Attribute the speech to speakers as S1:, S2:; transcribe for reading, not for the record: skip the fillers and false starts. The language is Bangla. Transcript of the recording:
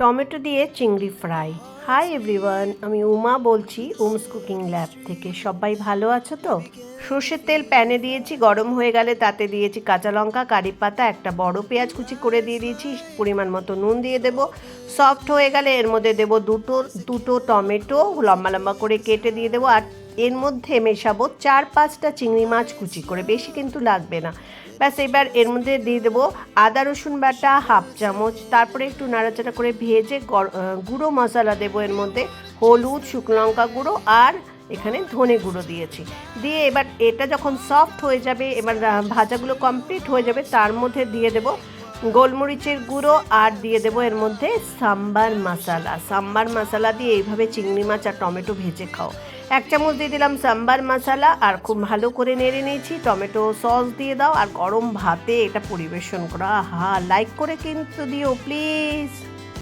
S1: টমেটো দিয়ে চিংড়ি ফ্রাই। হাই এভরিওয়ান, আমি উমা বলছি উমস কুকিং ল্যাব থেকে। সবাই ভালো আছো তো? সর্ষের তেল প্যানে দিয়েছি, গরম হয়ে গেলে তাতে দিয়েছি কাঁচা লঙ্কা, কারি পাতা, একটা বড় পেঁয়াজ কুচি করে দিয়ে দিয়েছি, পরিমাণ মতো নুন দিয়ে দেব। সফট হয়ে গেলে এর মধ্যে দেব দুটো টমেটো লম্বা লম্বা করে কেটে দিয়ে দেবো। আর এর মধ্যে মেশাবো 4-5টা চিংড়ি মাছ কুচি করে, বেশি কিন্তু লাগবে না। ব্যাস, এবার এর মধ্যে দিয়ে দেবো আদা রসুন বাটা হাফ চামচ। তারপরে একটু নাড়াচাড়া করে ভেজে গুঁড়ো মশলা দেবো এর মধ্যে, হলুদ, শুকনো লঙ্কা গুঁড়ো আর এখানে ধনে গুঁড়ো দিয়েছি। দিয়ে এবার এটা যখন সফট হয়ে যাবে, এবার ভাজাগুলো কমপ্লিট হয়ে যাবে, তার মধ্যে দিয়ে দেবো গোলমরিচের গুঁড়ো আর দিয়ে দেবো এর মধ্যে সাম্বার মশলা দিয়ে এইভাবে চিংড়ি মাছ আর টমেটো ভেজে খাও। 1 চামচ দিয়ে দিলাম সাম্বার মশলা আর খুব ভালো করে নেড়ে নিয়েছি। টমেটো সস দিয়ে দাও আর গরম ভাতে এটা পরিবেশন করো। আহা, লাইক করে কিন্তু দিও প্লিজ।